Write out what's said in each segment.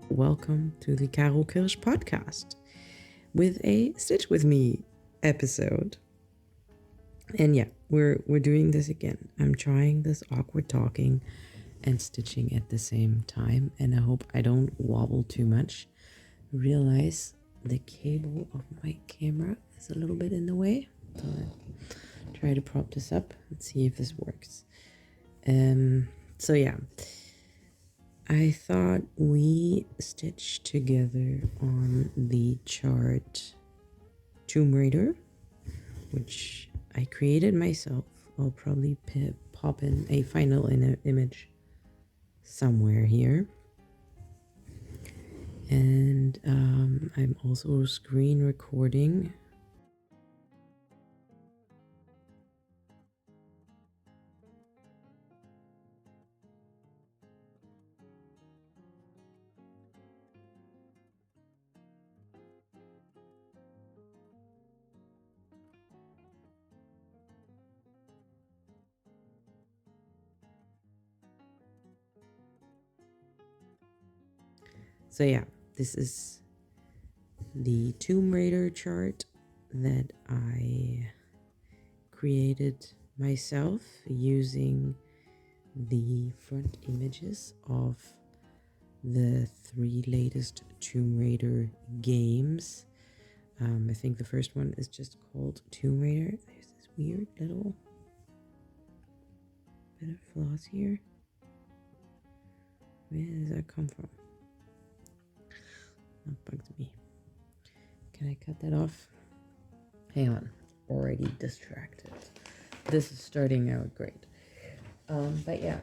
welcome to the Carol Kirsch podcast with a Stitch With Me episode. And yeah, we're doing this again. I'm trying this awkward talking and stitching at the same time, and I hope I don't wobble too much. Realize the cable of my camera is a little bit in the way, so I'll try to prop this up and see if this works. So yeah, I thought we stitch together on the chart Tomb Raider, which I created myself. I'll probably pop in a final image somewhere here. And I'm also screen recording. So yeah, this is the Tomb Raider chart that I created myself using the front images of the 3 latest Tomb Raider games. I think the first one is just called Tomb Raider. There's this weird little bit of floss here. Where does that come from? That bugs me. Can I cut that off? Hang on. Already distracted. This is starting out great. But yeah,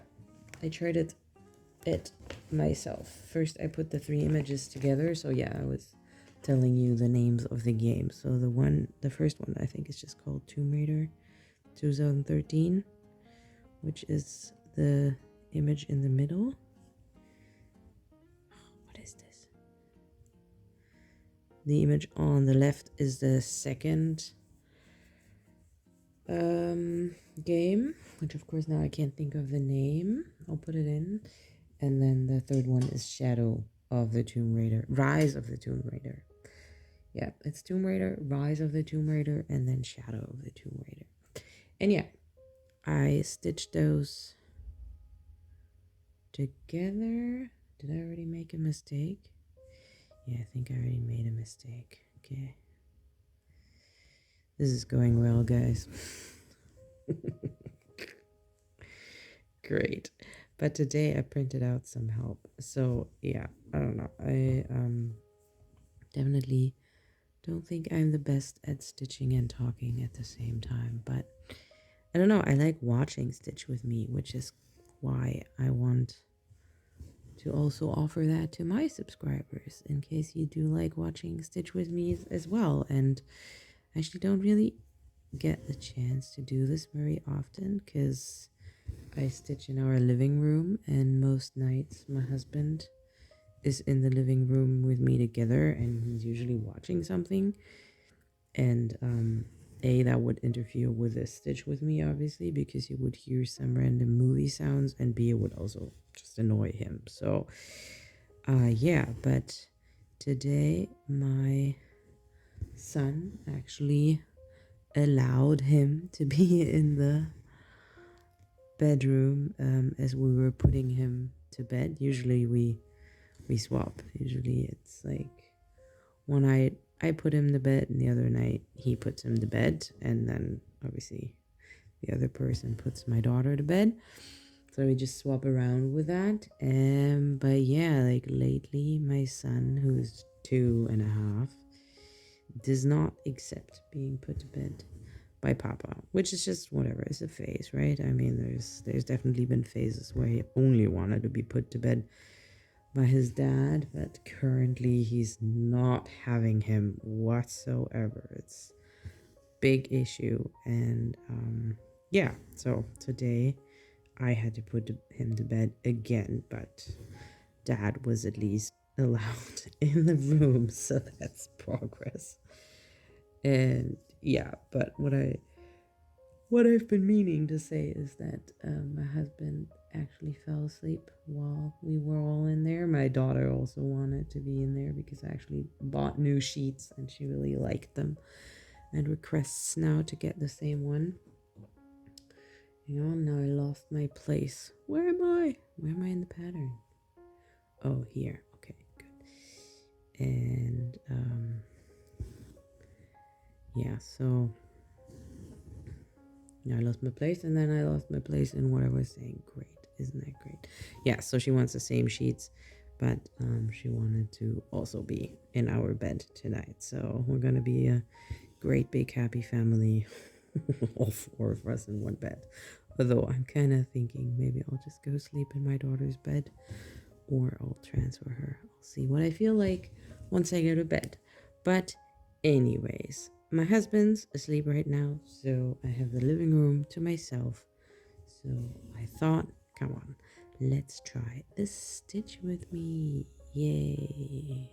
I tried it myself. First, I put the 3 images together. So yeah, I was telling you the names of the games. So the first one, I think is just called Tomb Raider 2013, which is the image in the middle. What is this? The image on the left is the second game, which of course now I can't think of the name. I'll put it in. And then the third one is Shadow of the Tomb Raider, Rise of the Tomb Raider. Yeah, it's Tomb Raider, Rise of the Tomb Raider, and then Shadow of the Tomb Raider. And yeah, I stitched those together. Did I already make a mistake? Yeah, I think I already made a mistake. Okay. This is going well, guys. Great. But today I printed out some help. So yeah, I don't know. I definitely don't think I'm the best at stitching and talking at the same time. But I don't know. I like watching Stitch With Me, which is why I want to also offer that to my subscribers in case you do like watching Stitch With Me as well. And I actually don't really get the chance to do this very often because I stitch in our living room, and most nights my husband is in the living room with me together, and he's usually watching something. And A, that would interfere with the Stitch With Me, obviously, because you would hear some random movie sounds, and B, it would also just annoy him. So, yeah, but today my son actually allowed him to be in the bedroom as we were putting him to bed. Usually we swap. Usually it's like one night I put him to bed and the other night he puts him to bed, and then obviously the other person puts my daughter to bed. So we just swap around with that. But yeah, like lately my son, who's 2.5, does not accept being put to bed by Papa, which is just whatever. It's a phase, right? I mean, there's definitely been phases where he only wanted to be put to bed by his dad, but currently he's not having him whatsoever. It's big issue, and yeah. So today I had to put him to bed again, but Dad was at least allowed in the room, so that's progress. And yeah, but what I What I've been meaning to say is that my husband actually fell asleep while we were all in there. My daughter also wanted to be in there because I actually bought new sheets and she really liked them and requests now to get the same one. Hang on, now I lost my place. Where am I? Where am I in the pattern? Oh, here. Okay, good. And yeah, so I lost my place, and then I lost my place in what I was saying. Great, isn't that great? Yeah, so she wants the same sheets, but she wanted to also be in our bed tonight. So we're gonna be a great big happy family, all four of us in one bed. Although I'm kind of thinking maybe I'll just go sleep in my daughter's bed, or I'll transfer her. I'll see what I feel like once I go to bed. But anyways, my husband's asleep right now, so I have the living room to myself. So I thought, come on, let's try this stitch with me. Yay.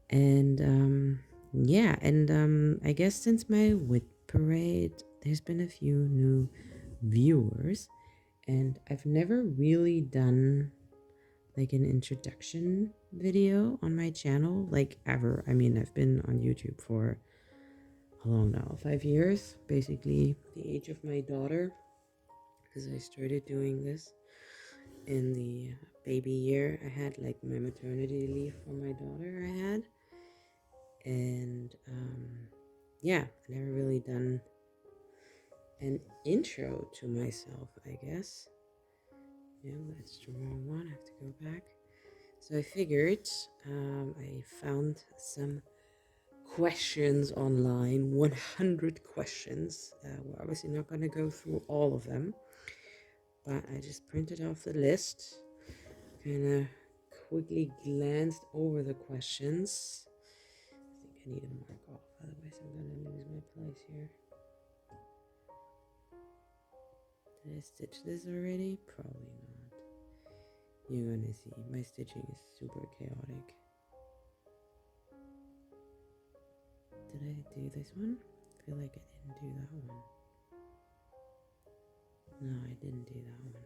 And yeah, and I guess since my WIT parade, there's been a few new viewers, and I've never really done like an introduction video on my channel, like ever. I mean, I've been on YouTube for how long now? 5 years, basically the age of my daughter, because I started doing this in the baby year. I had like my maternity leave for my daughter I had, and yeah, I never really done an intro to myself, I guess. Yeah, that's the wrong one. I have to go back. So I figured I found some questions online, 100 questions. We're obviously not going to go through all of them, but I just printed off the list, kind of quickly glanced over the questions. I think I need to mark off, otherwise I'm going to lose my place here. Did I stitch this already? Probably not. You're going to see, my stitching is super chaotic. Did I do this one? I feel like I didn't do that one. No, I didn't do that one.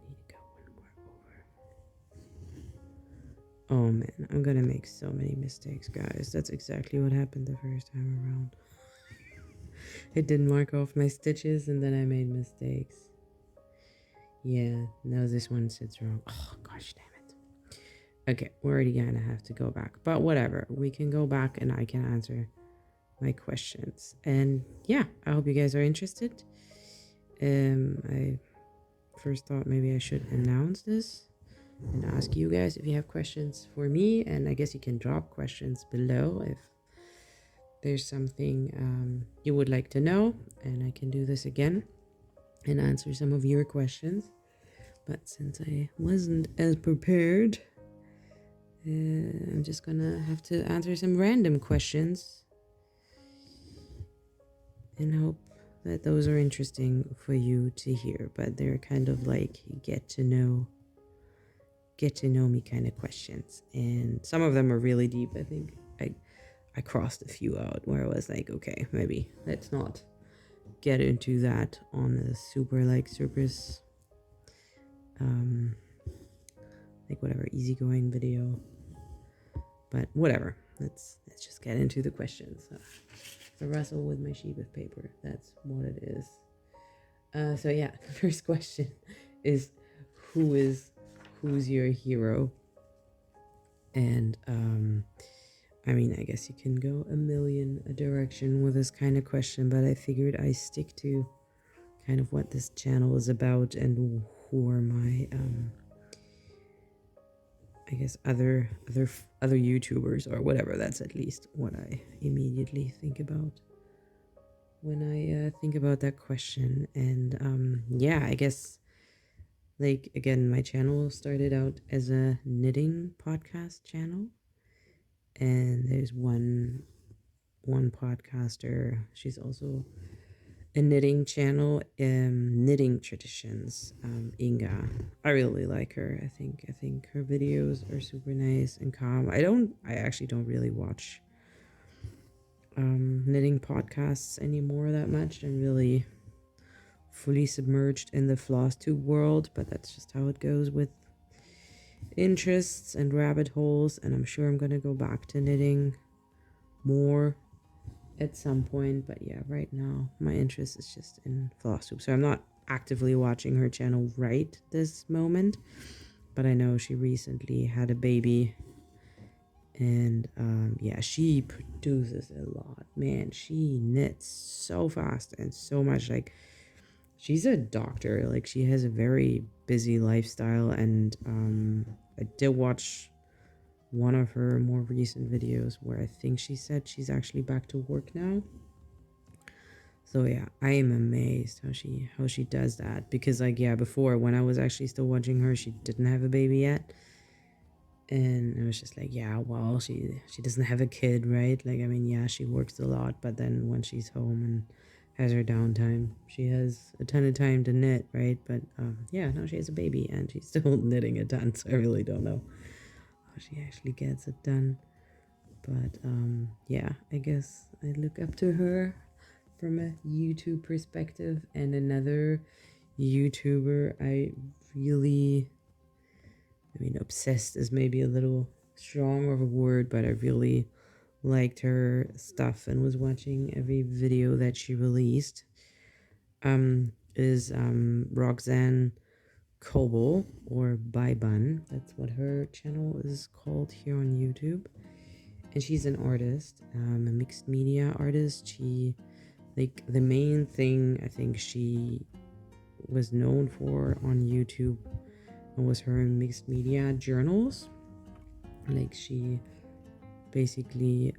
Need to go one more over. Oh man, I'm gonna make so many mistakes, guys. That's exactly what happened the first time around. It didn't mark off my stitches and then I made mistakes. Yeah, now this one sits wrong. Oh gosh, damn it. Okay, we're already gonna have to go back. But whatever, we can go back and I can answer my questions. And yeah, I hope you guys are interested. I first thought maybe I should announce this and ask you guys if you have questions for me, and I guess you can drop questions below if there's something you would like to know, and I can do this again and answer some of your questions. But since I wasn't as prepared, I'm just gonna have to answer some random questions and hope that those are interesting for you to hear. But they're kind of like get to know me kind of questions, and some of them are really deep. I think I crossed a few out where I was like, okay, maybe let's not get into that on a super surface like whatever easygoing video, but whatever, let's just get into the questions. The wrestle with my sheet of paper, that's what it is. So yeah, the first question is who's your hero? And I mean, I guess you can go a direction with this kind of question, but I figured I stick to kind of what this channel is about and who are my I guess other YouTubers or whatever. That's at least what I immediately think about when I think about that question. And yeah, I guess like again, my channel started out as a knitting podcast channel, and there's one podcaster. She's also a knitting channel, knitting traditions. Inga, I really like her. I think her videos are super nice and calm. I actually don't really watch knitting podcasts anymore that much and really fully submerged in the floss tube world, but that's just how it goes with interests and rabbit holes. And I'm sure I'm gonna go back to knitting more at some point, but yeah, right now my interest is just in floss tube. So I'm not actively watching her channel right this moment, but I know she recently had a baby, and yeah, she produces a lot, man. She knits so fast and so much. Like, she's a doctor, like she has a very busy lifestyle, and I did watch one of her more recent videos where I think she said she's actually back to work now. So yeah, I am amazed how she does that, because like, yeah, before, when I was actually still watching her, she didn't have a baby yet, and I was just like, yeah, well, she doesn't have a kid, right? Like, I mean, yeah, she works a lot, but then when she's home and has her downtime, she has a ton of time to knit, right? But yeah, now she has a baby and she's still knitting a ton, so I really don't know how she actually gets it done. But yeah, I guess I look up to her from a YouTube perspective. And another YouTuber I really, I mean, obsessed is maybe a little strong of a word, but I really liked her stuff and was watching every video that she released, is Roxanne Coble, or Bun. That's what her channel is called here on YouTube. And she's an artist, a mixed media artist. She, like, the main thing I think she was known for on YouTube was her mixed media journals. Like, she basically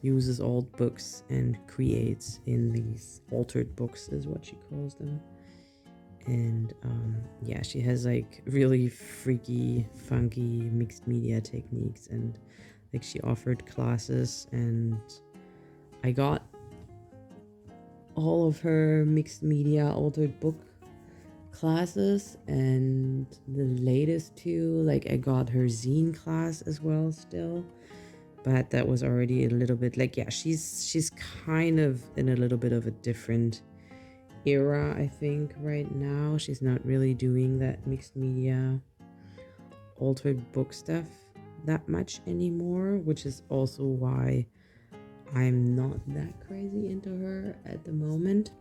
uses old books and creates in these altered books, is what she calls them. And yeah, she has like really freaky, funky mixed media techniques, and like she offered classes, and I got all of her mixed media altered book classes, and the latest two, like I got her zine class as well still, but that was already a little bit like, yeah, she's kind of in a little bit of a different era, I think. Right now she's not really doing that mixed media altered book stuff that much anymore, which is also why I'm not that crazy into her at the moment,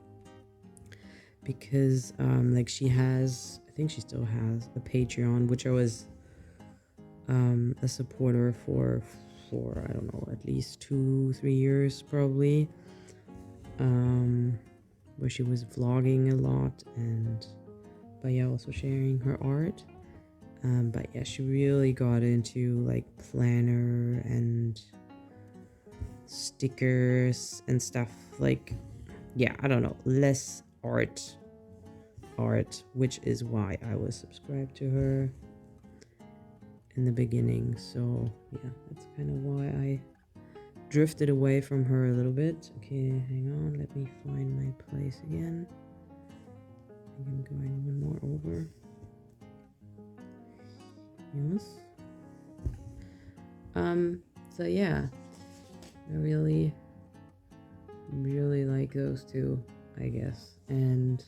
because like she has, I think she still has a Patreon, which I was a supporter for I don't know, at least 2-3 years probably, where she was vlogging a lot, and but yeah, also sharing her art. But yeah, she really got into like planner and stickers and stuff. Like, yeah, I don't know, less art, which is why I was subscribed to her in the beginning. So yeah, that's kind of why I drifted away from her a little bit. Okay, hang on, let me find my place again. I think I'm going one more over. Yes. So yeah, I really like those two, I guess. And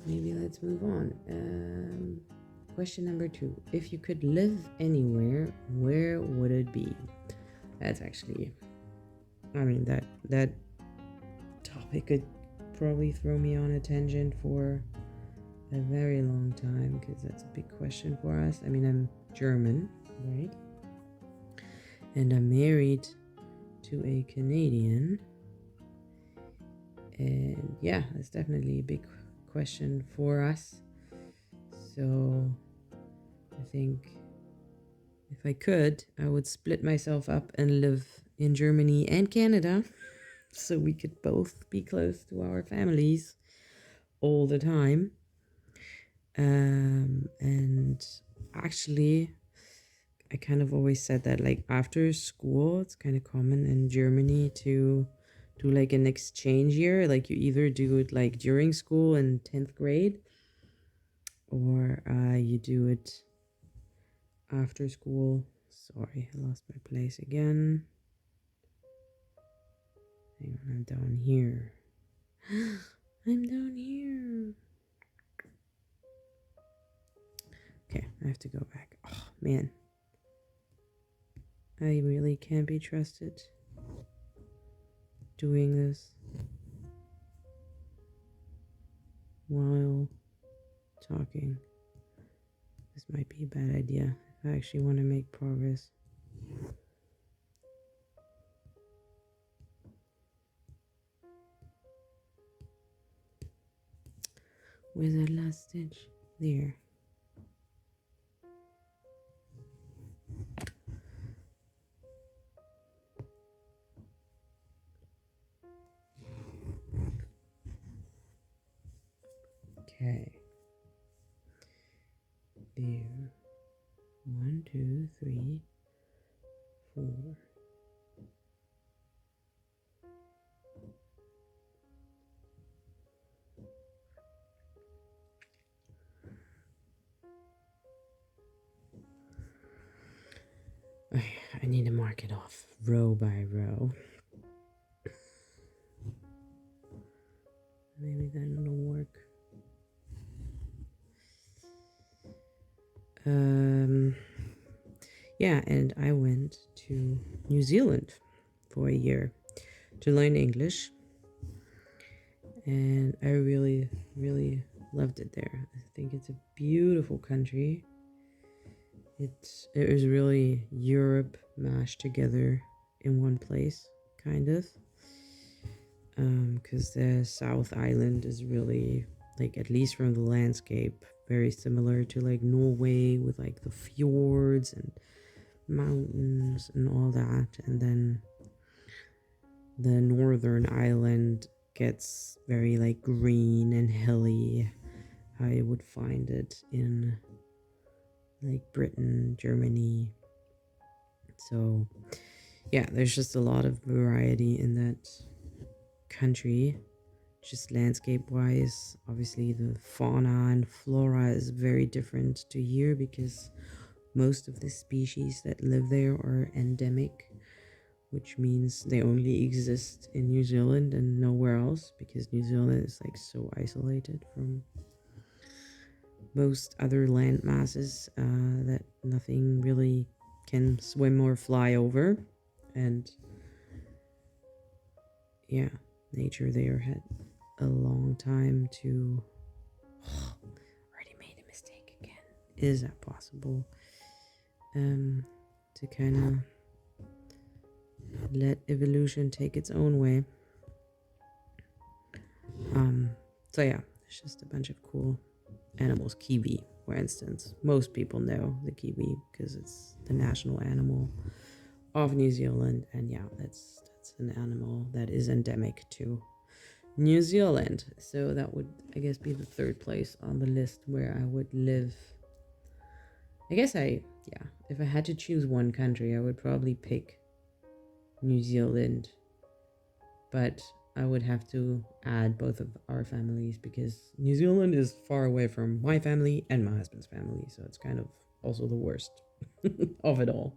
maybe let's move on. Question number 2. If you could live anywhere, where would it be? That's actually, I mean, that topic could probably throw me on a tangent for a very long time, because that's a big question for us. I mean, I'm German, right? And I'm married to a Canadian. And yeah, that's definitely a big question for us. So I think if I could, I would split myself up and live in Germany and Canada, so we could both be close to our families all the time. And actually, I kind of always said that, like, after school, it's kind of common in Germany to do like an exchange year. Like, you either do it like during school in 10th grade, or you do it after school. Sorry, I lost my place again. Hang on, I'm down here. I'm down here. Okay, I have to go back. Oh, man. I really can't be trusted doing this while talking. This might be a bad idea if I actually want to make progress. Where's that last stitch? There. Okay. There. 1, 2, 3, 4. I need to mark it off row by row. Maybe that'll work. Yeah, and I went to New Zealand for a year to learn English. And I really, really loved it there. I think it's a beautiful country. It was really Europe mashed together in one place, kind of. Because the South Island is really, like, at least from the landscape, very similar to like Norway, with like the fjords and mountains and all that. And then the northern island gets very like green and hilly. I would find it in like Britain, Germany. So yeah, there's just a lot of variety in that country, just landscape wise. Obviously the fauna and flora is very different to here, because most of the species that live there are endemic, which means they only exist in New Zealand and nowhere else, because New Zealand is like so isolated from most other land masses that nothing really can swim or fly over. And yeah, nature there had a long time to already made a mistake again. Is that possible? To kind of let evolution take its own way. So yeah, it's just a bunch of cool animals. Kiwi, for instance. Most people know the kiwi because it's the national animal of New Zealand, and yeah, that's an animal that is endemic to New Zealand. So that would, I guess, be the third place on the list where I would live. I guess if I had to choose one country, I would probably pick New Zealand, but I would have to add both of our families, because New Zealand is far away from my family and my husband's family, so it's kind of also the worst of it all.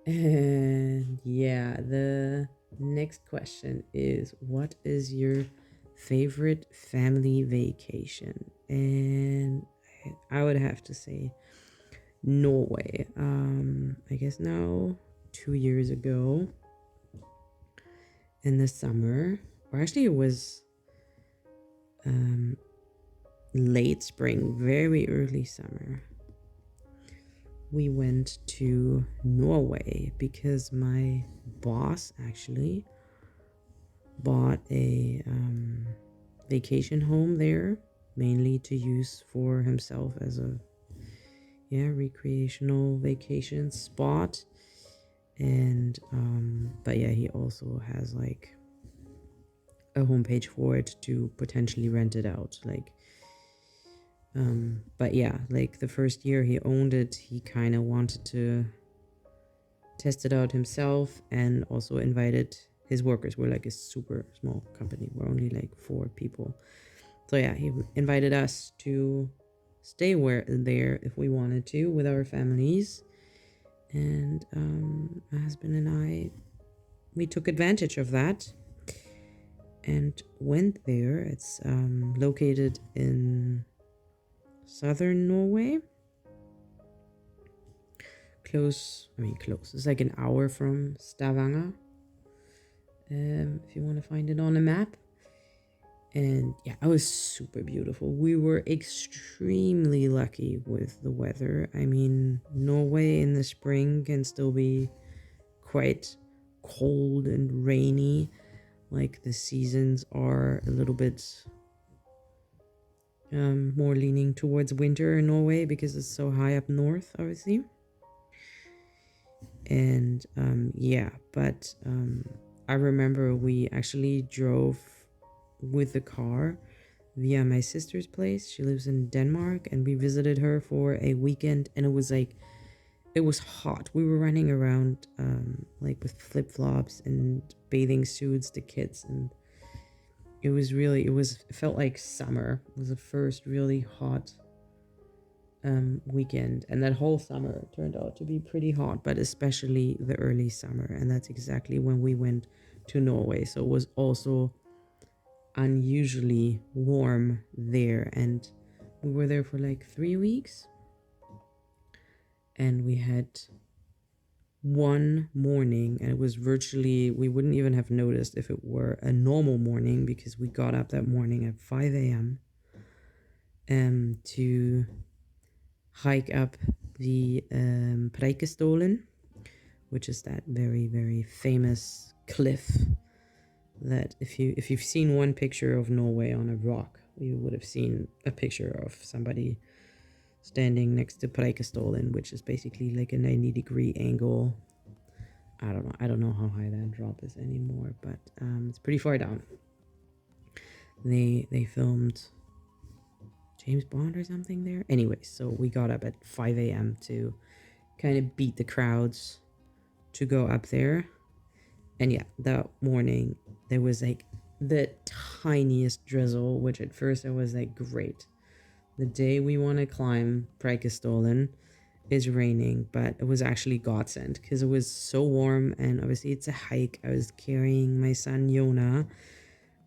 And yeah, the next question is, what is your favorite family vacation? And I would have to say Norway. I guess now 2 years ago in the summer, or actually it was late spring, very early summer, we went to Norway because my boss actually bought a vacation home there, mainly to use for himself as a recreational vacation spot. And but yeah, he also has like a homepage for it to potentially rent it out, like but yeah, like the first year he owned it, he kind of wanted to test it out himself, and also invited his workers. We're like a super small company, we're only like 4 people. So yeah, he invited us to stay there if we wanted to with our families. And my husband and we took advantage of that and went there. It's located in southern Norway. Close. It's like an hour from Stavanger. If you want to find it on a map. And yeah, it was super beautiful. We were extremely lucky with the weather. I mean, Norway in the spring can still be quite cold and rainy. Like the seasons are a little bit more leaning towards winter in Norway because it's so high up north, obviously. And yeah, but I remember we actually drove with the car via my sister's place. She lives in Denmark, and we visited her for a weekend, and it was hot. We were running around like with flip-flops and bathing suits, the kids, and it felt like summer. It was the first really hot weekend, and that whole summer turned out to be pretty hot, but especially the early summer, and that's exactly when we went to Norway. So it was also unusually warm there, and we were there for like 3 weeks, and we had one morning, and it was virtually, we wouldn't even have noticed if it were a normal morning, because we got up that morning at 5 a.m. To hike up the Preikestolen, which is that very, very famous cliff that if you've seen one picture of Norway on a rock, you would have seen a picture of somebody standing next to Preikestolen, which is basically like a 90-degree angle. I don't know how high that drop is anymore, but it's pretty far down. They filmed James Bond or something there. Anyway, so we got up at 5 a.m. to kind of beat the crowds to go up there. And yeah, that morning there was like the tiniest drizzle, which at first I was like, great. The day we want to climb Preikestolen is raining, but it was actually godsend because it was so warm, and obviously it's a hike. I was carrying my son Yona.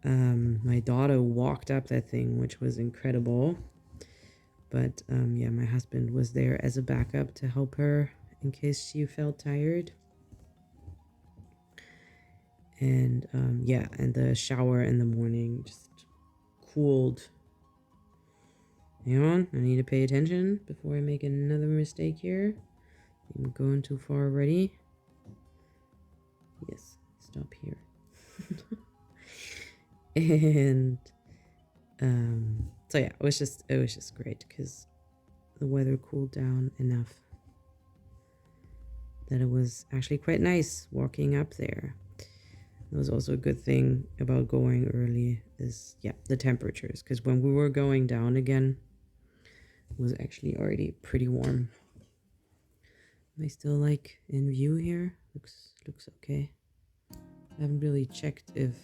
My daughter walked up that thing, which was incredible. But yeah, my husband was there as a backup to help her in case she felt tired. And yeah, and the shower in the morning just cooled. Hang on, I need to pay attention before I make another mistake here. I'm going too far already. Yes, stop here. And so yeah, it was just great because the weather cooled down enough that it was actually quite nice walking up there. It was also a good thing about going early is, yeah, the temperatures, because when we were going down again, it was actually already pretty warm. Am I still like in view here? Looks okay. I haven't really checked if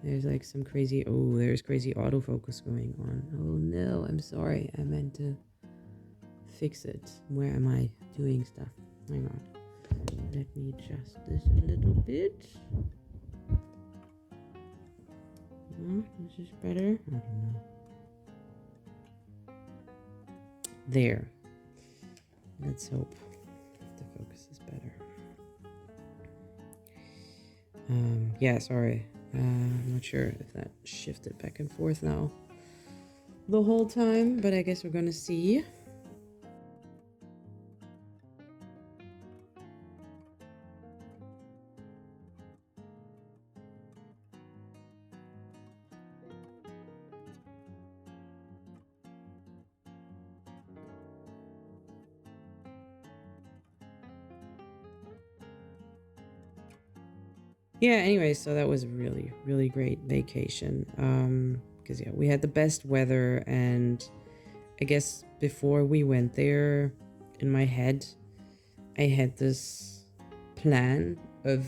there's like some crazy, there's crazy autofocus going on. Oh no, I'm sorry. I meant to fix it. Where am I doing stuff? Hang on. Let me adjust this a little bit. This is better. I don't know. There. Let's hope the focus is better. Yeah, sorry. I'm not sure if that shifted back and forth now the whole time, but I guess we're gonna see. Yeah, anyway, so that was a really, really great vacation. Because yeah, we had the best weather, and I guess before we went there, in my head, I had this plan of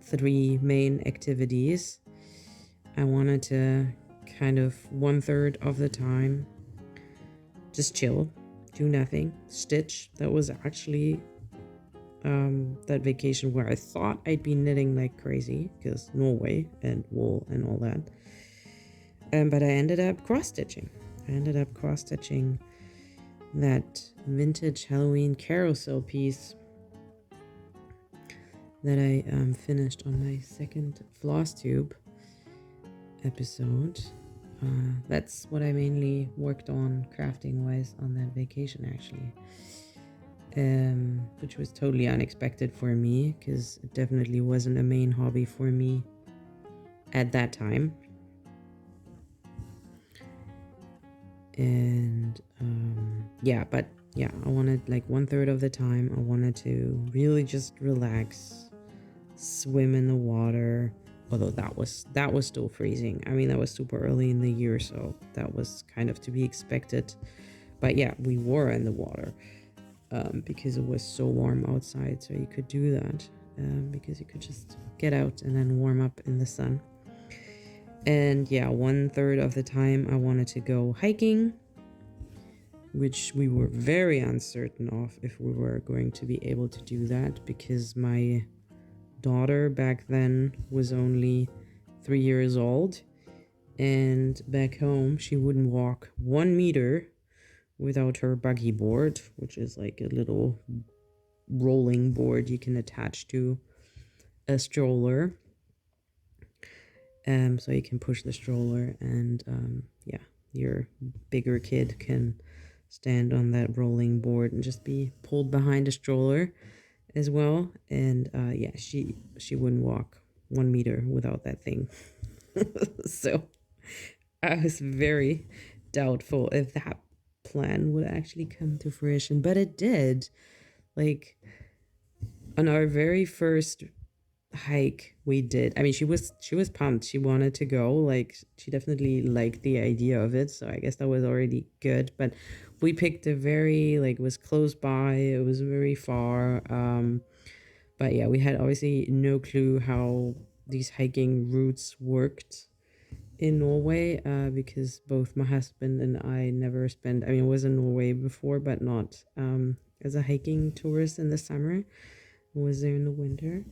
3 main activities. I wanted to kind of 1/3 of the time just chill, do nothing, stitch. That was actually that vacation where I thought I'd be knitting like crazy because Norway and wool and all that. But I ended up cross-stitching. That vintage Halloween carousel piece that I finished on my second floss tube episode. That's what I mainly worked on crafting wise on that vacation, actually, which was totally unexpected for me because it definitely wasn't a main hobby for me at that time. And I wanted, like, 1/3 of the time I wanted to really just relax, swim in the water, although that was still freezing. I mean, that was super early in the year, so that was kind of to be expected. But yeah, we were in the water because it was so warm outside, so you could do that because you could just get out and then warm up in the sun. And yeah, 1/3 of the time I wanted to go hiking, which we were very uncertain of if we were going to be able to do that because my daughter back then was only 3 years old, and back home she wouldn't walk 1 meter without her buggy board, which is like a little rolling board you can attach to a stroller. So you can push the stroller, and your bigger kid can stand on that rolling board and just be pulled behind a stroller as well. And she wouldn't walk 1 meter without that thing. So I was very doubtful if that plan would actually come to fruition, but it did. Like, on our very first hike we did, I mean, she was pumped. She wanted to go. Like, she definitely liked the idea of it, so I guess that was already good. But we picked a very, like, it was close by, it was very far, but yeah, we had obviously no clue how these hiking routes worked in Norway, because both my husband and I never spent, I mean, I was in Norway before, but not as a hiking tourist in the summer. I was there in the winter.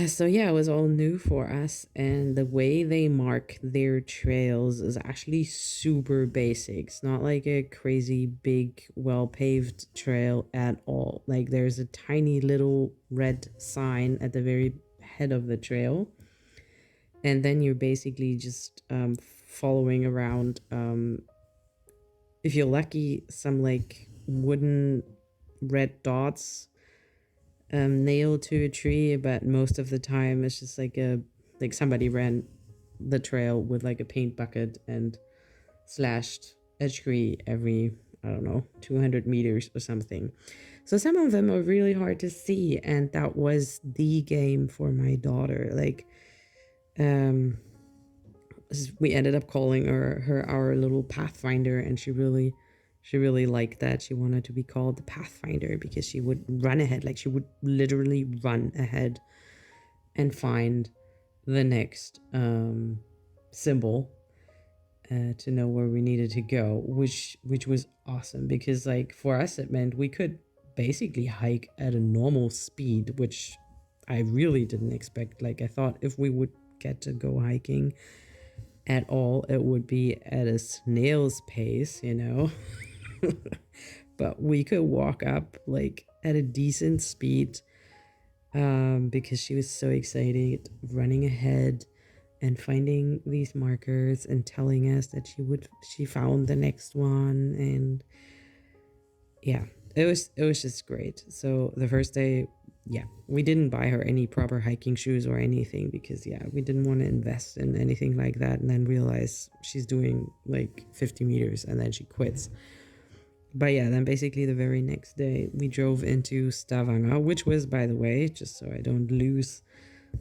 So yeah, it was all new for us, and the way they mark their trails is actually super basic. It's not like a crazy big, well-paved trail at all. Like, there's a tiny little red sign at the very head of the trail, and then you're basically just following around, if you're lucky, some like wooden red dots nailed to a tree, but most of the time it's just like somebody ran the trail with like a paint bucket and slashed a tree every, I don't know, 200 meters or something. So some of them are really hard to see, and that was the game for my daughter. Like, we ended up calling her our little pathfinder, and she really liked that. She wanted to be called the Pathfinder because she would run ahead. Like, she would literally run ahead and find the next symbol to know where we needed to go, which was awesome because, like, for us it meant we could basically hike at a normal speed, which I really didn't expect. Like, I thought if we would get to go hiking at all, it would be at a snail's pace, you know. But we could walk up like at a decent speed, because she was so excited, running ahead and finding these markers and telling us that she found the next one. And yeah, it was just great. So the first day, yeah, we didn't buy her any proper hiking shoes or anything because, yeah, we didn't want to invest in anything like that and then realize she's doing like 50 meters and then she quits. But yeah, then basically the very next day we drove into Stavanger, which was, by the way, just so I don't lose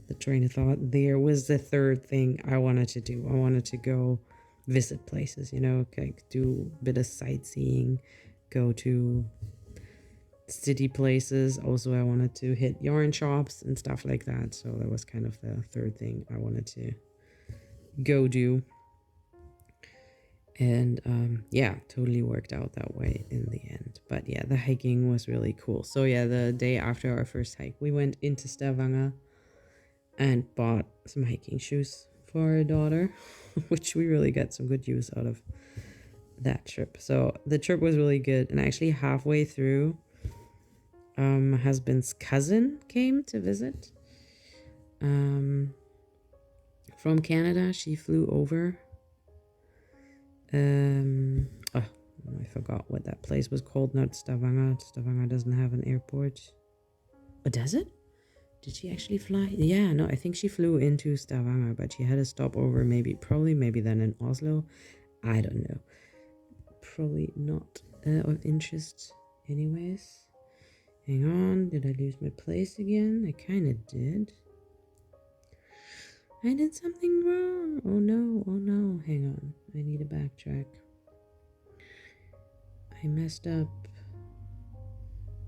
the train of thought, there was the third thing I wanted to do. I wanted to go visit places, you know, like do a bit of sightseeing, go to city places. Also, I wanted to hit yarn shops and stuff like that. So that was kind of the third thing I wanted to go do. And yeah, totally worked out that way in the end. But yeah, the hiking was really cool. So yeah, the day after our first hike, we went into Stavanger and bought some hiking shoes for our daughter, which we really got some good use out of that trip. So the trip was really good. And actually halfway through, my husband's cousin came to visit from Canada. She flew over. Oh, I forgot what that place was called. Not Stavanger. Stavanger doesn't have an airport. Oh, does it? Did she actually fly? Yeah, no, I think she flew into Stavanger, but she had a stopover, maybe then in Oslo. I don't know. Probably not of interest, anyways. Hang on, did I lose my place again? I kind of did. I did something wrong. Oh no. Hang on, I need to backtrack. I messed up.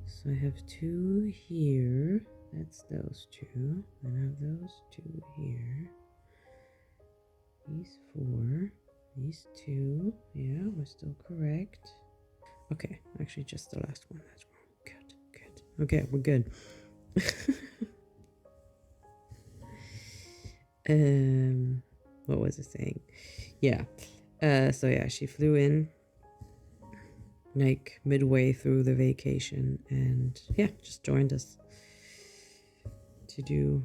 So I have 2 here. That's those 2. Then I have those 2 here. These 4. These 2. Yeah, we're still correct. Okay, actually just the last one. That's wrong. Good. Okay, we're good. What was I saying? Yeah. So yeah, she flew in like midway through the vacation and yeah, just joined us to do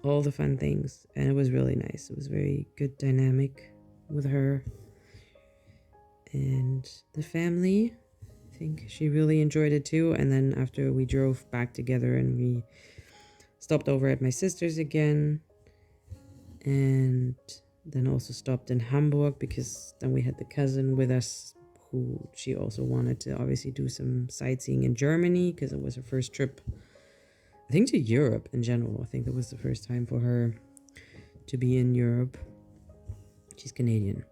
all the fun things, and it was really nice. It was very good dynamic with her and the family. I think she really enjoyed it too. And then after we drove back together and we stopped over at my sister's again, and then also stopped in Hamburg because then we had the cousin with us who she also wanted to obviously do some sightseeing in Germany because it was her first trip, I think, to Europe in general. I think that was the first time for her to be in Europe. She's Canadian.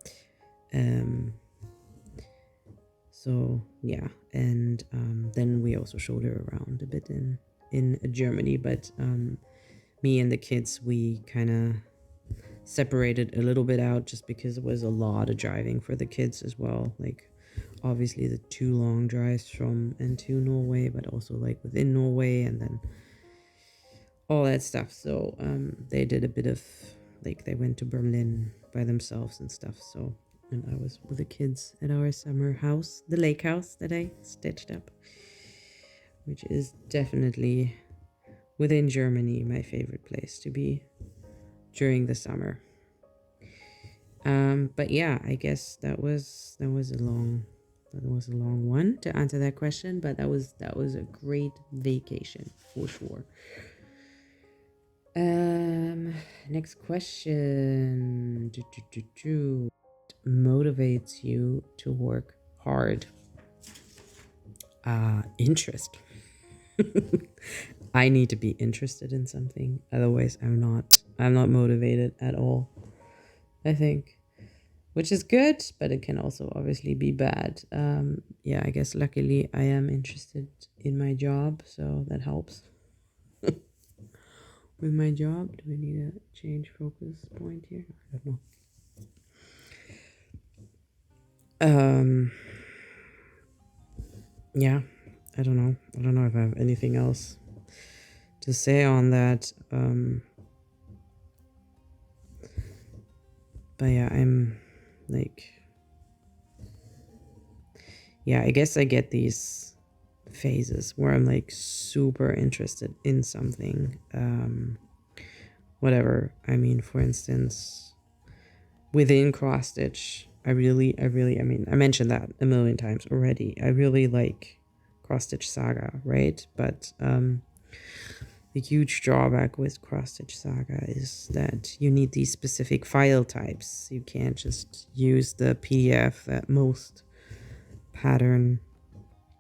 So yeah, and then we also showed her around a bit in Germany, but me and the kids, we kind of separated a little bit out just because it was a lot of driving for the kids as well. Like obviously the 2 long drives from and to Norway, but also like within Norway and then all that stuff. So they did a bit of like they went to Berlin by themselves and stuff. So and I was with the kids at our summer house, the lake house that I stitched up, which is definitely within Germany my favorite place to be during the summer. But yeah, I guess that was a long one to answer that question, but that was a great vacation for sure. Next question. Motivates you to work hard? Interest. I need to be interested in something, otherwise I'm not motivated at all, I think, which is good, but it can also obviously be bad. Yeah, I guess luckily I am interested in my job, so that helps. With my job, do we need a change focus point here? I don't know. Yeah, I don't know. I don't know if I have anything else to say on that. But yeah, I'm like, yeah, I guess I get these phases where I'm like super interested in something. Whatever. I mean, for instance, within cross stitch, I mean, I mentioned that a million times already. I really like cross stitch saga, right? But the huge drawback with cross stitch saga is that you need these specific file types. You can't just use the PDF that most pattern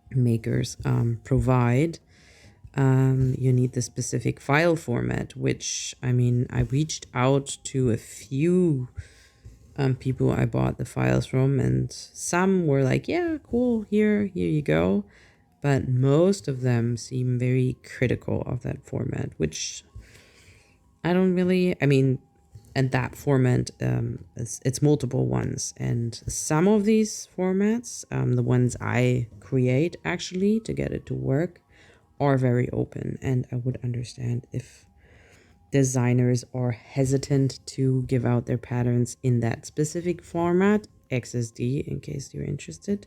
makers provide. You need the specific file format, which, I mean, I reached out to a few people I bought the files from, and some were like, yeah, cool, here you go. But most of them seem very critical of that format, which I don't really, I mean, And that format, it's multiple ones. And some of these formats, the ones I create actually to get it to work, are very open. And I would understand if designers are hesitant to give out their patterns in that specific format, XSD, in case you're interested,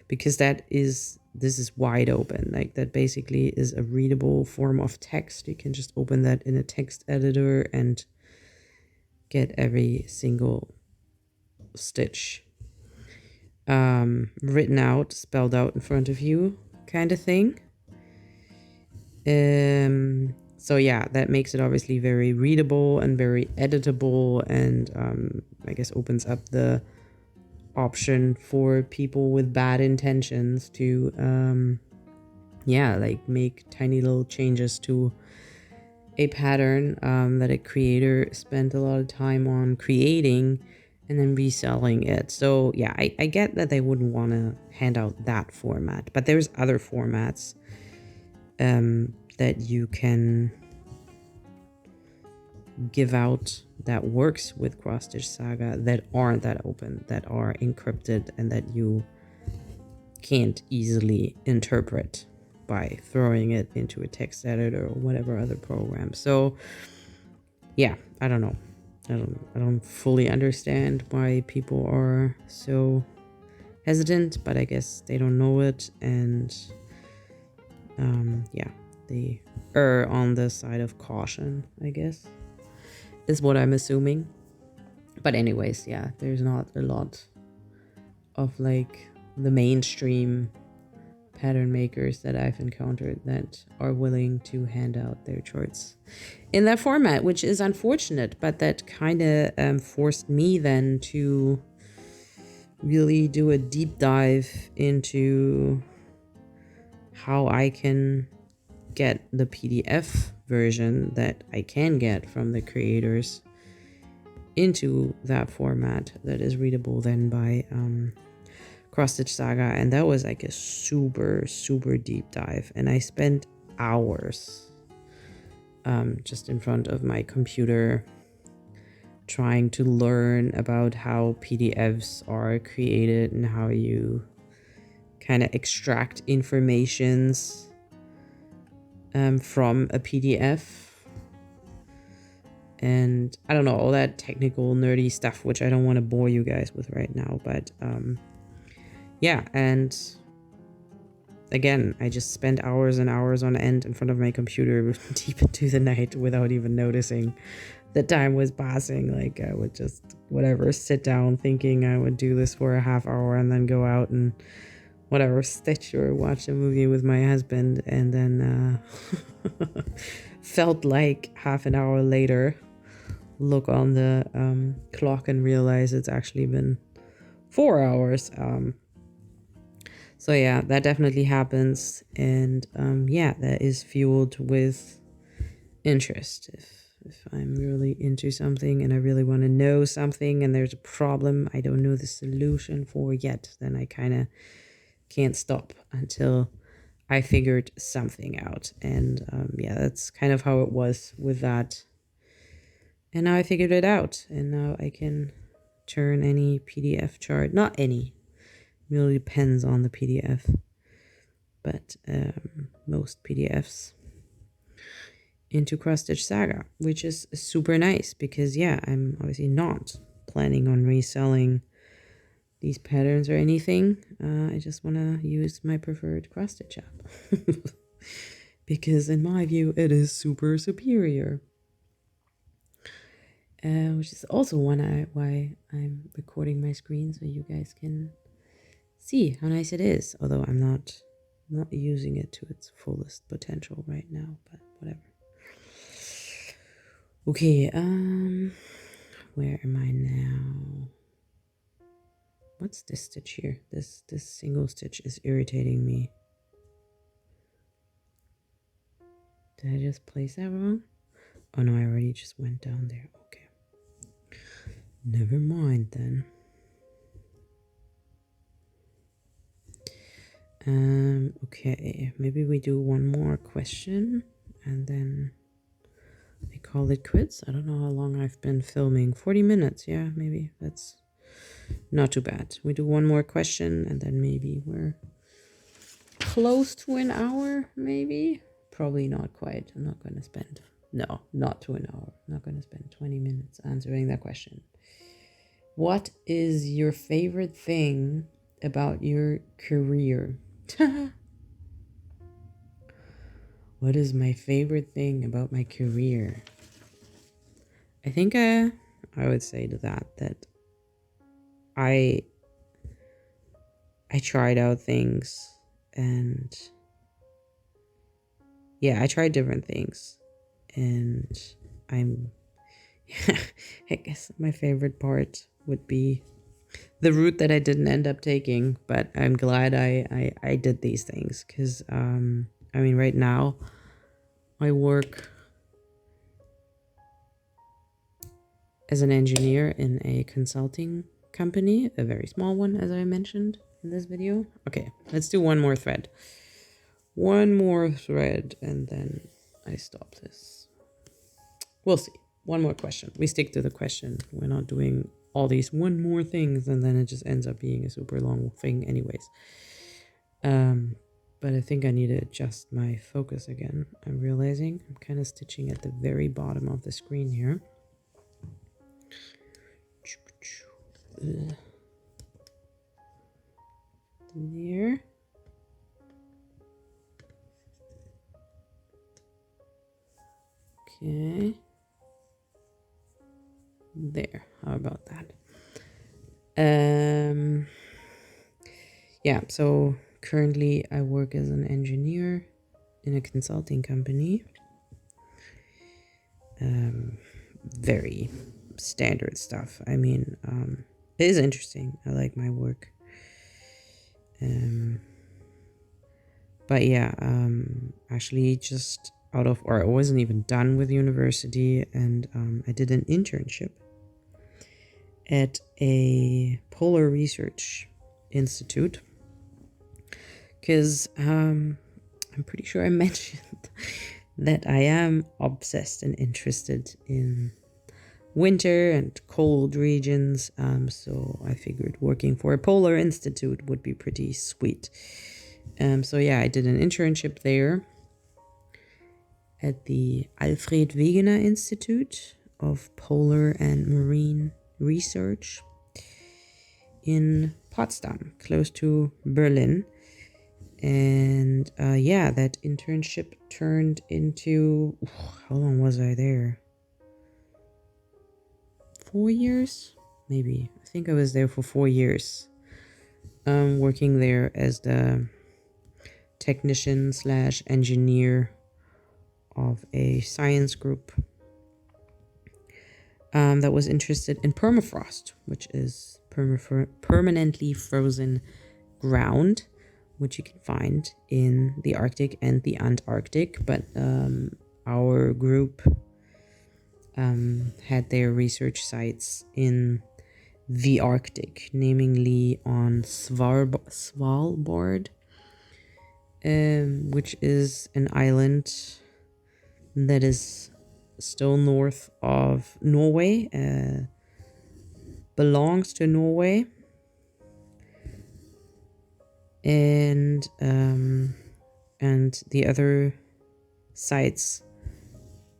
because this is wide open. Like, that basically is a readable form of text. You can just open that in a text editor and get every single stitch written out, spelled out in front of you, kind of thing. So yeah, that makes it obviously very readable and very editable, and I guess opens up the option for people with bad intentions to like make tiny little changes to a pattern that a creator spent a lot of time on creating and then reselling it. So yeah, I get that they wouldn't want to hand out that format, but there's other formats that you can give out that works with Cross Stitch Saga that aren't that open, that are encrypted, and that you can't easily interpret by throwing it into a text editor or whatever other program. So yeah, I don't know. I don't fully understand why people are so hesitant, but I guess they don't know it, and yeah, they err on the side of caution, I guess, is what I'm assuming. But anyways, yeah, there's not a lot of like the mainstream pattern makers that I've encountered that are willing to hand out their charts in that format, which is unfortunate, but that kind of forced me then to really do a deep dive into how I can get the PDF version that I can get from the creators into that format that is readable then by Cross Stitch Saga. And that was like a super deep dive, and I spent hours just in front of my computer trying to learn about how PDFs are created and how you kind of extract informations from a PDF. And I don't know, all that technical nerdy stuff, which I don't want to bore you guys with right now, but yeah. And again, I just spent hours and hours on end in front of my computer deep into the night without even noticing the time was passing. Like, I would just whatever sit down thinking I would do this for a half hour and then go out and whatever stitch or watch a movie with my husband, and then felt like half an hour later look on the clock and realize it's actually been 4 hours. So yeah, that definitely happens, and yeah, that is fueled with interest. If I'm really into something and I really want to know something and there's a problem I don't know the solution for yet, then I kind of can't stop until I figured something out. And yeah, that's kind of how it was with that. And now I figured it out, and now I can turn any PDF chart, not any, really depends on the PDF, but most PDFs, into Cross Stitch Saga, which is super nice because yeah, I'm obviously not planning on reselling these patterns or anything. I just want to use my preferred cross stitch app because in my view it is super superior. Which is also why I'm recording my screen so you guys can see how nice it is. Although I'm not using it to its fullest potential right now, but whatever. Okay, where am I now? What's this stitch here? This single stitch is irritating me. Did I just place that wrong? Oh no, I already just went down there. Okay. Never mind then. Okay, maybe we do one more question and then I call it quits. I don't know how long I've been filming. 40 minutes, yeah, maybe. That's not too bad. We do one more question and then maybe we're close to an hour, maybe. Probably not quite. I'm not going to spend, no, not to an hour. I'm not going to spend 20 minutes answering that question. What is your favorite thing about your career? What is my favorite thing about my career? I think I would say to that I tried out things, and yeah, I tried different things, and I'm I guess my favorite part would be the route that I didn't end up taking, but I'm glad I did these things because I mean right now I work as an engineer in a consulting company, a very small one, as I mentioned in this video. Okay, let's do one more thread. One more thread, and then I stop this. We'll see. One more question. We stick to the question. We're not doing all these one more things, and then it just ends up being a super long thing anyways. But I think I need to adjust my focus again. I'm realizing I'm kind of stitching at the very bottom of the screen here. There. Okay. There. How about that? Yeah, so currently I work as an engineer in a consulting company. Very standard stuff. I mean, it is interesting. I like my work. But yeah, actually just out of, or I wasn't even done with university, and I did an internship at a polar research institute because I'm pretty sure I mentioned that I am obsessed and interested in winter and cold regions, so I figured working for a polar institute would be pretty sweet. So yeah, I did an internship there at the Alfred Wegener Institute of Polar and Marine Research in Potsdam, close to Berlin. And yeah, that internship turned into, how long was I there? 4 years? Maybe. I think I was there for 4 years. Working there as the technician / engineer of a science group that was interested in permafrost, which is permanently frozen ground, which you can find in the Arctic and the Antarctic. But our group had their research sites in the Arctic, namely on Svalbard, which is an island that is still north of Norway, belongs to Norway, and the other sites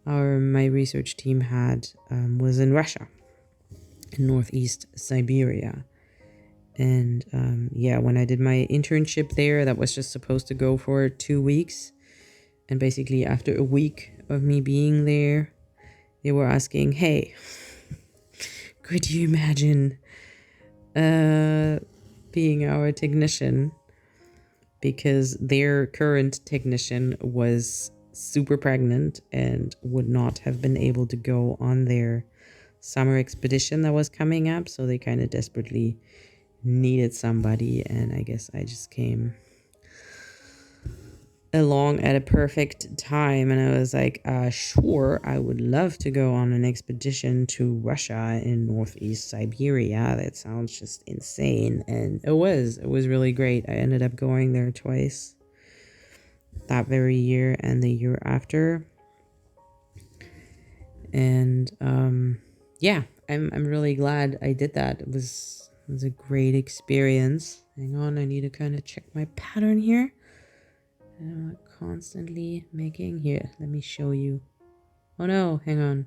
my research team had was in Russia, in northeast Siberia. And yeah, when I did my internship there, that was just supposed to go for 2 weeks. And basically after a week of me being there, they were asking, hey, could you imagine being our technician? Because their current technician was super pregnant and would not have been able to go on their summer expedition that was coming up. So they kind of desperately needed somebody, and I guess I just came along at a perfect time, and I was like, sure, I would love to go on an expedition to Russia in northeast Siberia. That sounds just insane. And it was really great. I ended up going there twice, that very year and the year after. And yeah, I'm really glad I did that. It was a great experience. Hang on, I need to kind of check my pattern here. I'm not constantly making here. Let me show you. Oh no, hang on.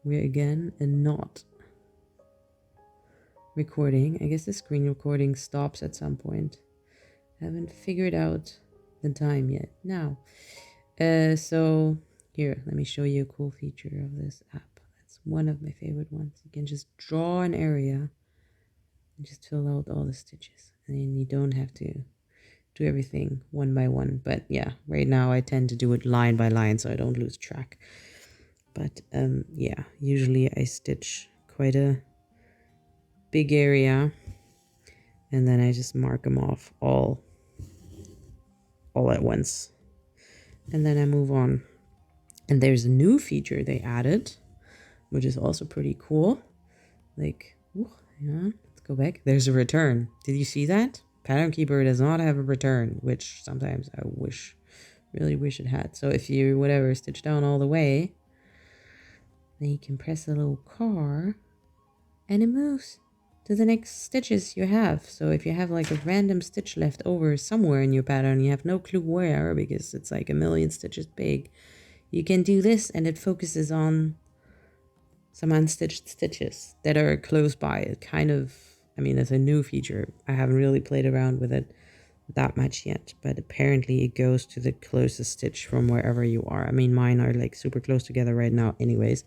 We're again and not recording. I guess the screen recording stops at some point. I haven't figured out the time yet. Now, so here, let me show you a cool feature of this app. That's one of my favorite ones. You can just draw an area and just fill out all the stitches, and then you don't have to do everything one by one. But yeah, right now I tend to do it line by line so I don't lose track. But yeah, usually I stitch quite a big area, and then I just mark them off all at once, and then I move on. And there's a new feature they added, which is also pretty cool. Like, yeah, let's go back. There's a return. Did you see that? Pattern Keeper does not have a return, which sometimes I really wish it had. So if you, whatever, stitch down all the way, then you can press a little car and it moves to the next stitches you have. So if you have like a random stitch left over somewhere in your pattern, you have no clue where because it's like a million stitches big, you can do this and it focuses on some unstitched stitches that are close by. It kind of, I mean, it's a new feature. I haven't really played around with it that much yet, but apparently it goes to the closest stitch from wherever you are. I mean, mine are like super close together right now anyways.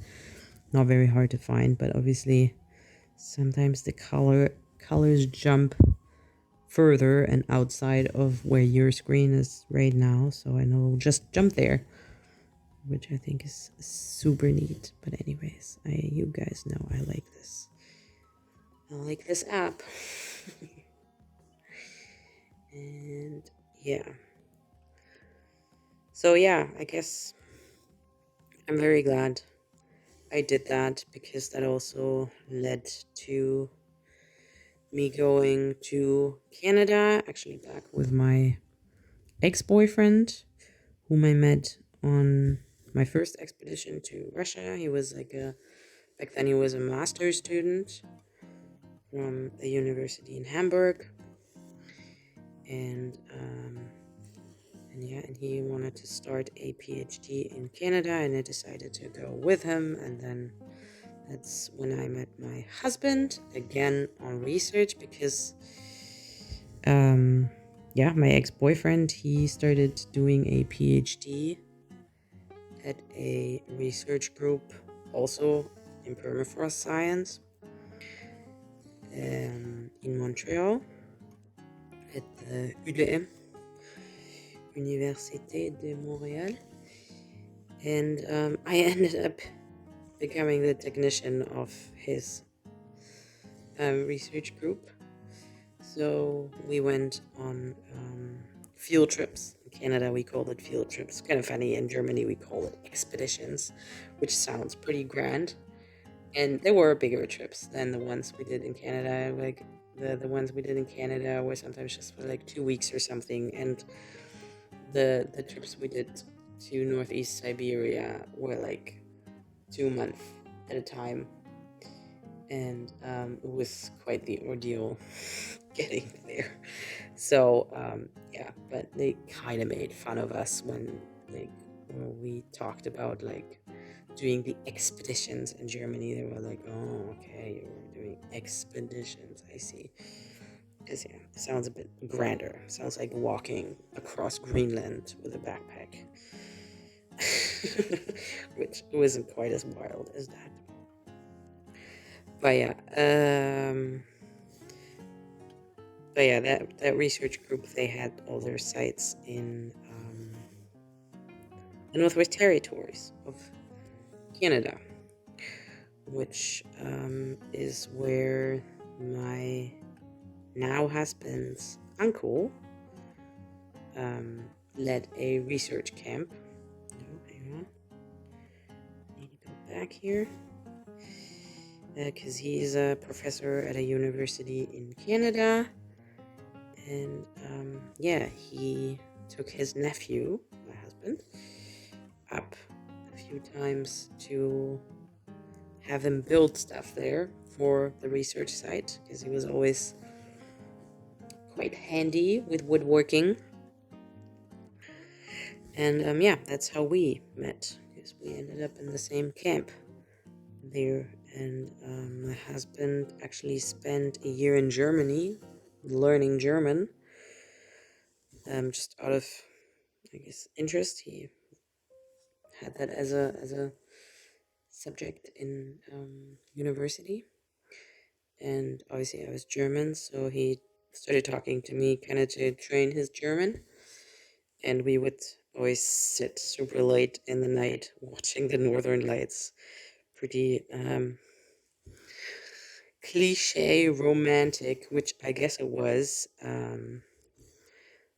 Not very hard to find, but obviously sometimes the colors jump further and outside of where your screen is right now, so I know just jump there, which I think is super neat. But anyways, you guys know I like this. I like this app. And yeah. So yeah, I guess I'm very glad I did that because that also led to me going to Canada, actually back with my ex-boyfriend, whom I met on my first expedition to Russia. He was like back then he was a master's student from a university in Hamburg. And yeah, and he wanted to start a PhD in Canada, and I decided to go with him. And then that's when I met my husband, again on research, because yeah, my ex-boyfriend, he started doing a PhD at a research group, also in permafrost science, in Montreal, at the UDM, Université de Montréal. And I ended up becoming the technician of his research group. So we went on field trips. In Canada, we call it field trips. Kind of funny. In Germany, we call it expeditions, which sounds pretty grand. And there were bigger trips than the ones we did in Canada. Like the ones we did in Canada were sometimes just for like 2 weeks or something. And the trips we did to Northeast Siberia were like 2 months at a time. And it was quite the ordeal getting there. So yeah, but they kind of made fun of us when we talked about like doing the expeditions in Germany. They were like, oh, okay, you're doing expeditions, I see. Because yeah, it sounds a bit grander. It sounds like walking across Greenland with a backpack. Which wasn't quite as wild as that. But yeah, that research group, they had all their sites in the Northwest Territories of Canada, which is where my now husband's uncle led a research camp. Oh, hang on. I need to go back here. Because he's a professor at a university in Canada. And yeah, he took his nephew, my husband, up a few times to have him build stuff there for the research site, because he was always quite handy with woodworking. And yeah, that's how we met, because we ended up in the same camp there. And my husband actually spent a year in Germany learning German, just out of, I guess, interest. He had that as a subject in university, and obviously I was German, so he started talking to me kind of to train his German, and we would always sit super late in the night watching the Northern Lights. Pretty cliche romantic, which I guess it was.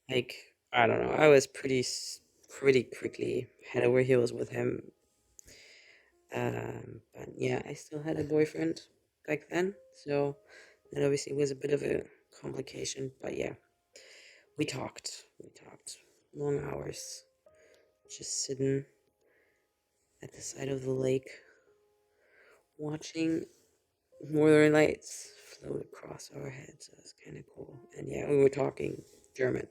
Like, I don't know, I was pretty quickly head over heels with him. But yeah, I still had a boyfriend back then, so that obviously was a bit of a complication. But yeah, we talked long hours, just sitting at the side of the lake, watching Northern Lights float across our heads. That was kind of cool. And yeah, we were talking German,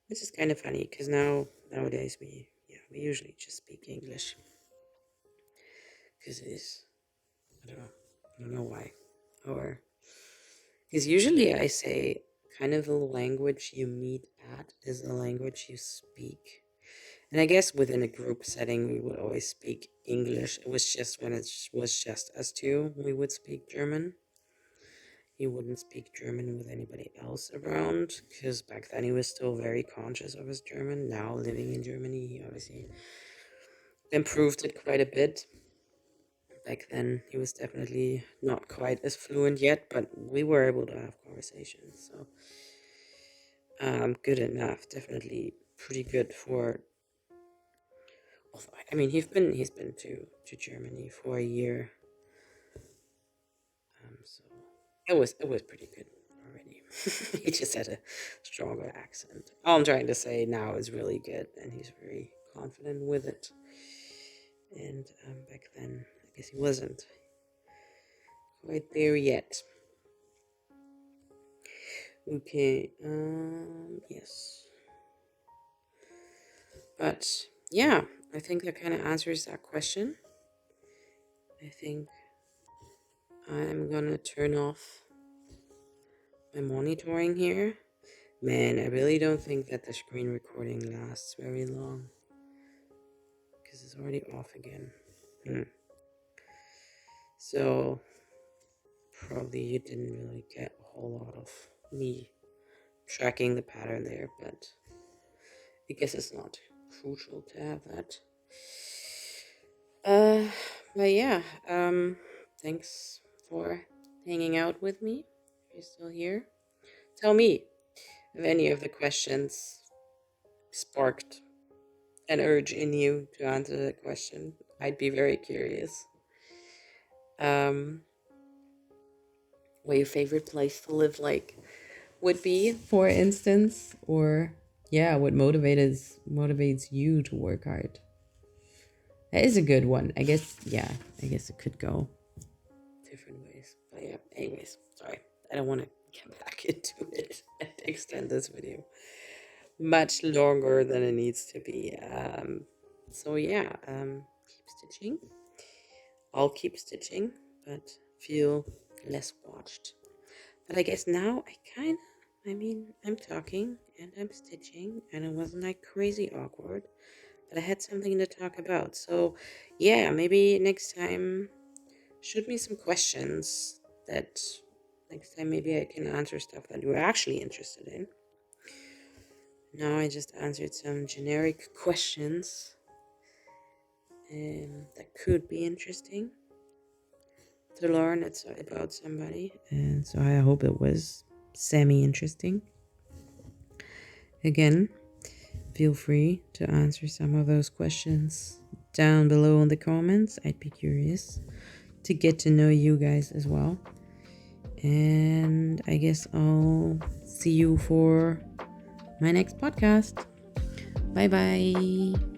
which is kind of funny because nowadays we usually just speak English, because it is, I don't know why, or because usually I say kind of the language you meet at is the language you speak. And I guess within a group setting, we would always speak English. It was just when it was just us two, we would speak German. He wouldn't speak German with anybody else around, because back then he was still very conscious of his German. Now, living in Germany, he obviously improved it quite a bit. Back then, he was definitely not quite as fluent yet, but we were able to have conversations. So, good enough. Definitely pretty good for. I mean, he's been to Germany for a year, so it was pretty good already. He just had a stronger accent. All I'm trying to say now is really good, and he's very confident with it. And back then, I guess he wasn't quite there yet. Okay, yes. But yeah, I think that kind of answers that question. I think I'm gonna turn off my monitoring here. Man, I really don't think that the screen recording lasts very long, because it's already off again. So, probably you didn't really get a whole lot of me tracking the pattern there, but I guess it's not crucial to have that. Uh, but yeah, thanks for hanging out with me. If you're still here, tell me if any of the questions sparked an urge in you to answer that question. I'd be very curious. Um, what your favorite place to live would be, for instance, or yeah, what motivates you to work hard. That is a good one. I guess, yeah, I guess it could go different ways. But yeah, anyways, sorry. I don't want to get back into it and extend this video much longer than it needs to be. So yeah, keep stitching. I'll keep stitching, but feel less watched. But I guess now I'm talking and I'm stitching, and it wasn't like crazy awkward, but I had something to talk about. So yeah, maybe next time, shoot me some questions that next time maybe I can answer stuff that you're actually interested in. Now I just answered some generic questions that could be interesting to learn about somebody, and so I hope it was semi-interesting. Again, feel free to answer some of those questions down below in the comments. I'd be curious to get to know you guys as well. And I guess I'll see you for my next podcast. Bye bye.